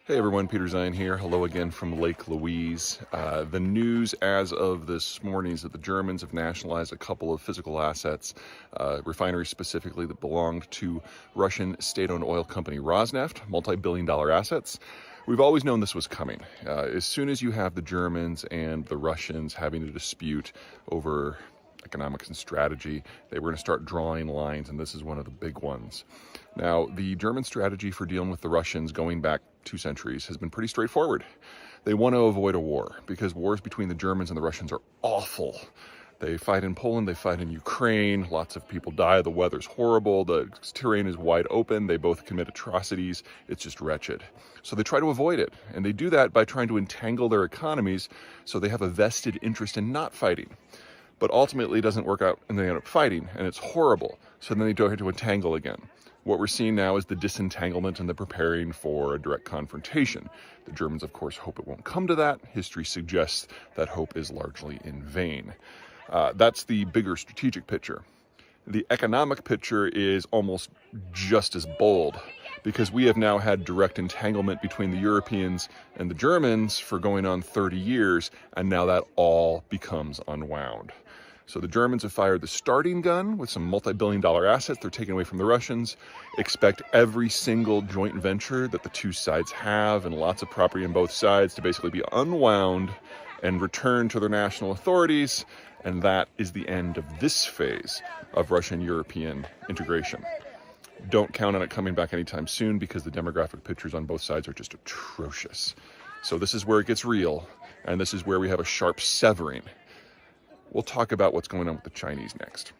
Hey everyone, Peter Zeihan here. Hello again from Lake Louise. The news as of this morning is that the Germans have nationalized a couple of physical assets, refineries specifically that belonged to Russian state-owned oil company Rosneft, multi-billion-dollar assets. We've always known this was coming. As soon as you have the Germans and the Russians having a dispute over economics and strategy, they were going to start drawing lines, and this is one of the big ones. Now, the German strategy for dealing with the Russians going back 2 centuries has been pretty straightforward. They want to avoid a war because wars between the Germans and the Russians are awful. They fight in Poland, they fight in Ukraine, lots of people die, the weather's horrible, the terrain is wide open, they both commit atrocities, it's just wretched. So they try to avoid it, and they do that by trying to entangle their economies so they have a vested interest in not fighting. But ultimately it doesn't work out and they end up fighting, and it's horrible. So then they try to entangle again. What we're seeing now is the disentanglement and the preparing for a direct confrontation. The Germans, of course, hope it won't come to that. History suggests that hope is largely in vain. That's the bigger strategic picture. The economic picture is almost just as bold, because we have now had direct entanglement between the Europeans and the Germans for going on 30 years, and now that all becomes unwound. So the Germans have fired the starting gun with some multi-billion-dollar assets they're taking away from the Russians. Expect every single joint venture that the two sides have and lots of property on both sides to basically be unwound and returned to their national authorities. And that is the end of this phase of Russian-European integration. Don't count on it coming back anytime soon because the demographic pictures on both sides are just atrocious. So this is where it gets real, and this is where we have a sharp severing. We'll talk about what's going on with the Chinese next.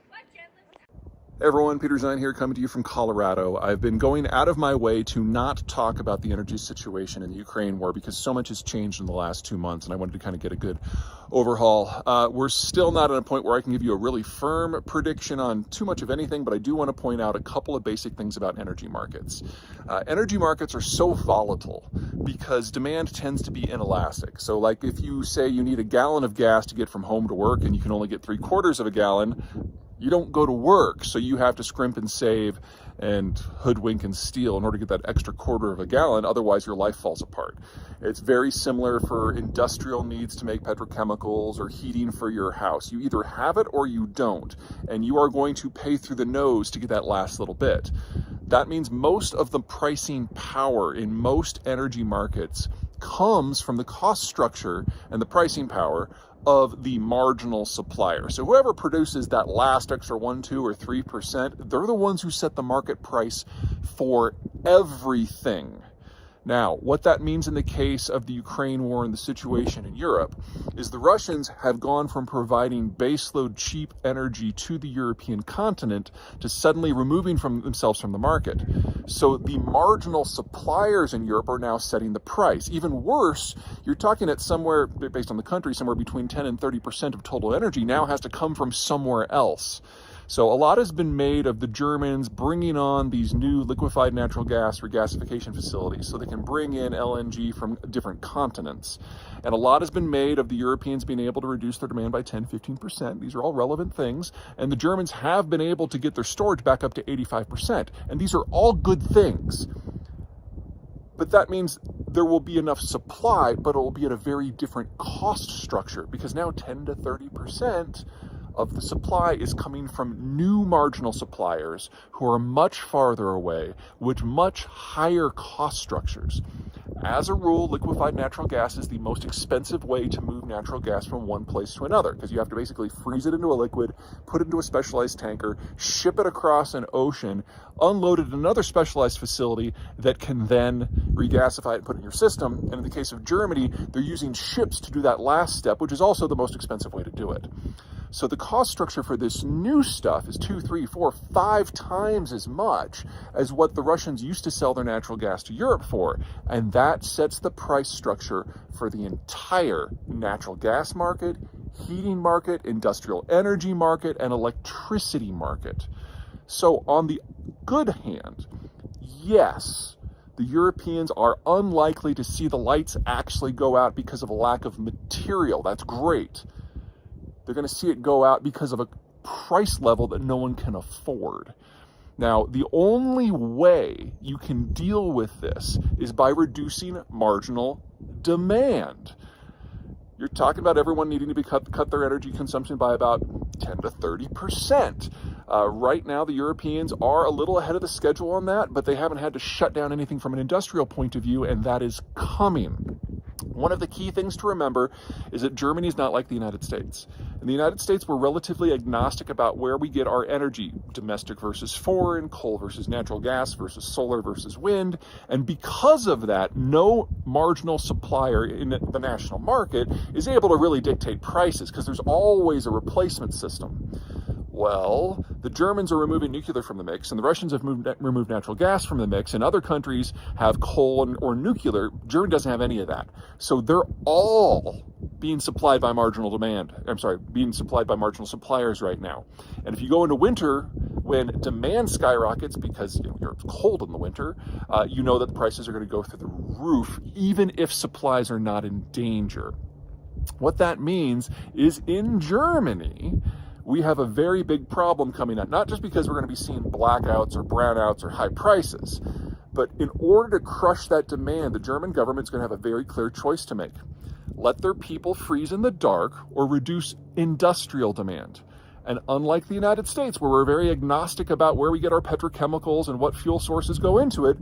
Hey everyone, Peter Zeihan here, coming to you from Colorado. I've been going out of my way to not talk about the energy situation in the Ukraine war because so much has changed in the last 2 months, and I wanted to kind of get a good overhaul. We're still not at a point where I can give you a really firm prediction on too much of anything, but I do want to point out a couple of basic things about energy markets. Energy markets are so volatile because demand tends to be inelastic. So like if you say you need a gallon of gas to get from home to work and you can only get 3/4 of a gallon, you don't go to work, so you have to scrimp and save and hoodwink and steal in order to get that extra 1/4 of a gallon, otherwise your life falls apart. It's very similar for industrial needs to make petrochemicals or heating for your house. You either have it or you don't, and you are going to pay through the nose to get that last little bit. That means most of the pricing power in most energy markets comes from the cost structure and the pricing power of the marginal supplier. So whoever produces that last extra 1, 2, or 3%, they're the ones who set the market price for everything. Now, what that means in the case of the Ukraine war and the situation in Europe is the Russians have gone from providing baseload cheap energy to the European continent to suddenly removing themselves from the market. So the marginal suppliers in Europe are now setting the price. Even worse, you're talking at somewhere, based on the country, somewhere between 10 and 30% of total energy now has to come from somewhere else. So a lot has been made of the Germans bringing on these new liquefied natural gas regasification facilities so they can bring in LNG from different continents. And a lot has been made of the Europeans being able to reduce their demand by 10, 15%. These are all relevant things. And the Germans have been able to get their storage back up to 85%. And these are all good things. But that means there will be enough supply, but it will be at a very different cost structure because now 10 to 30% of the supply is coming from new marginal suppliers who are much farther away with much higher cost structures. As a rule, liquefied natural gas is the most expensive way to move natural gas from one place to another because you have to basically freeze it into a liquid, put it into a specialized tanker, ship it across an ocean, unload it at another specialized facility that can then regasify it and put it in your system. And in the case of Germany, they're using ships to do that last step, which is also the most expensive way to do it. So the cost structure for this new stuff is 2, 3, 4, 5 times as much as what the Russians used to sell their natural gas to Europe for. And that sets the price structure for the entire natural gas market, heating market, industrial energy market, and electricity market. So on the good hand, yes, the Europeans are unlikely to see the lights actually go out because of a lack of material. That's great. They're going to see it go out because of a price level that no one can afford. Now, the only way you can deal with this is by reducing marginal demand. You're talking about everyone needing to cut their energy consumption by about 10 to 30%. Right now, the Europeans are a little ahead of the schedule on that, but they haven't had to shut down anything from an industrial point of view, and that is coming. One of the key things to remember is that Germany is not like the United States. In the United States, we're relatively agnostic about where we get our energy, domestic versus foreign, coal versus natural gas versus solar versus wind. And because of that, no marginal supplier in the national market is able to really dictate prices because there's always a replacement system. Well, the Germans are removing nuclear from the mix, and the Russians have removed natural gas from the mix, and other countries have coal or nuclear. Germany doesn't have any of that. So they're all being supplied by marginal suppliers right now. And if you go into winter, when demand skyrockets because you're cold in the winter, you know that the prices are going to go through the roof, even if supplies are not in danger. What that means is in Germany, we have a very big problem coming up, not just because we're going to be seeing blackouts or brownouts or high prices, but in order to crush that demand, the German government's going to have a very clear choice to make. Let their people freeze in the dark or reduce industrial demand. And unlike the United States, where we're very agnostic about where we get our petrochemicals and what fuel sources go into it,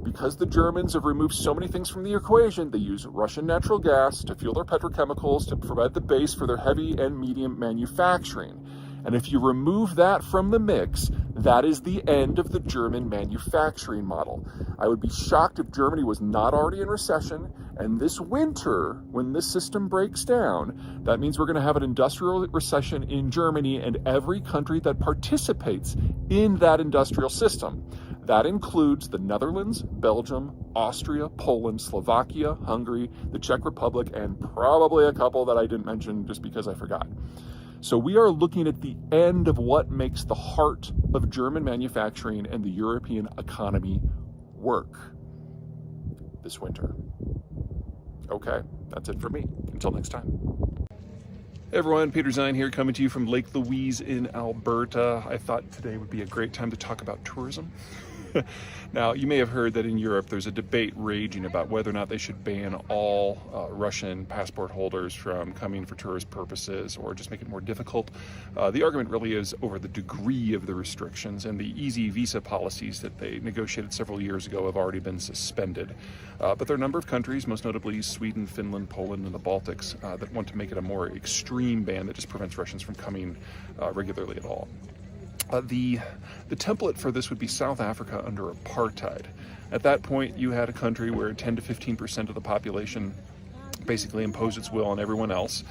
because the Germans have removed so many things from the equation, they use Russian natural gas to fuel their petrochemicals to provide the base for their heavy and medium manufacturing. And if you remove that from the mix, that is the end of the German manufacturing model. I would be shocked if Germany was not already in recession, and this winter, when this system breaks down, that means we're going to have an industrial recession in Germany and every country that participates in that industrial system. That includes the Netherlands, Belgium, Austria, Poland, Slovakia, Hungary, the Czech Republic, and probably a couple that I didn't mention just because I forgot. So we are looking at the end of what makes the heart of German manufacturing and the European economy work this winter. Okay, that's it for me. Until next time. Hey everyone, Peter Zeihan here, coming to you from Lake Louise in Alberta. I thought today would be a great time to talk about tourism. Now, you may have heard that in Europe there's a debate raging about whether or not they should ban all Russian passport holders from coming for tourist purposes or just make it more difficult. The argument really is over the degree of the restrictions, and the easy visa policies that they negotiated several years ago have already been suspended. But there are a number of countries, most notably Sweden, Finland, Poland, and the Baltics, that want to make it a more extreme ban that just prevents Russians from coming regularly at all. The template for this would be South Africa under apartheid. At that point, you had a country where 10 to 15% of the population basically imposed its will on everyone else.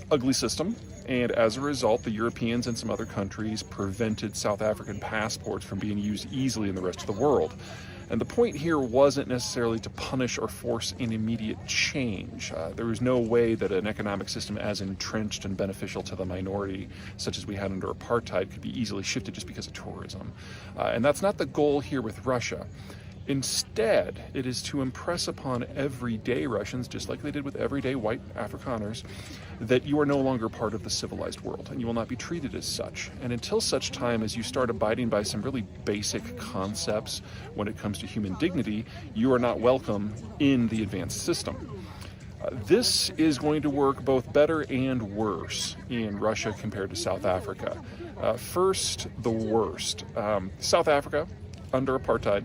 Ugly system, and as a result, the Europeans and some other countries prevented South African passports from being used easily in the rest of the world. And the point here wasn't necessarily to punish or force an immediate change. There was no way that an economic system as entrenched and beneficial to the minority, such as we had under apartheid, could be easily shifted just because of tourism. And that's not the goal here with Russia. Instead, it is to impress upon everyday Russians, just like they did with everyday white Afrikaners, that you are no longer part of the civilized world and you will not be treated as such. And until such time as you start abiding by some really basic concepts when it comes to human dignity, you are not welcome in the advanced system. This is going to work both better and worse in Russia compared to South Africa. First, the worst. South Africa, under apartheid,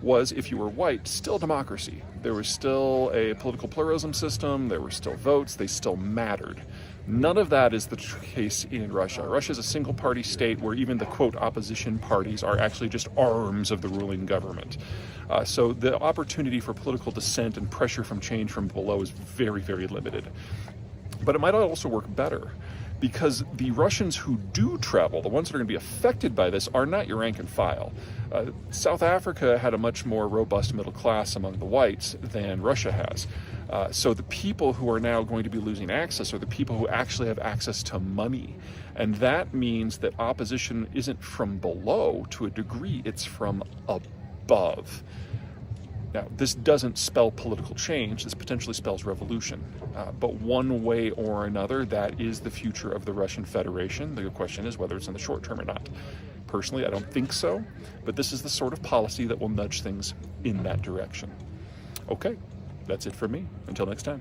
was, if you were white, still democracy. There was still a political pluralism system, there were still votes, they still mattered. None of that is the case in Russia. Russia is a single-party state where even the, quote, opposition parties are actually just arms of the ruling government. So the opportunity for political dissent and pressure from change from below is very, very limited. But it might also work better, because the Russians who do travel, the ones that are going to be affected by this, are not your rank and file. South Africa had a much more robust middle class among the whites than Russia has. So the people who are now going to be losing access are the people who actually have access to money. And that means that opposition isn't from below to a degree, it's from above. Now, this doesn't spell political change, this potentially spells revolution. But one way or another, that is the future of the Russian Federation. The question is whether it's in the short term or not. Personally, I don't think so, but this is the sort of policy that will nudge things in that direction. Okay, that's it for me. Until next time.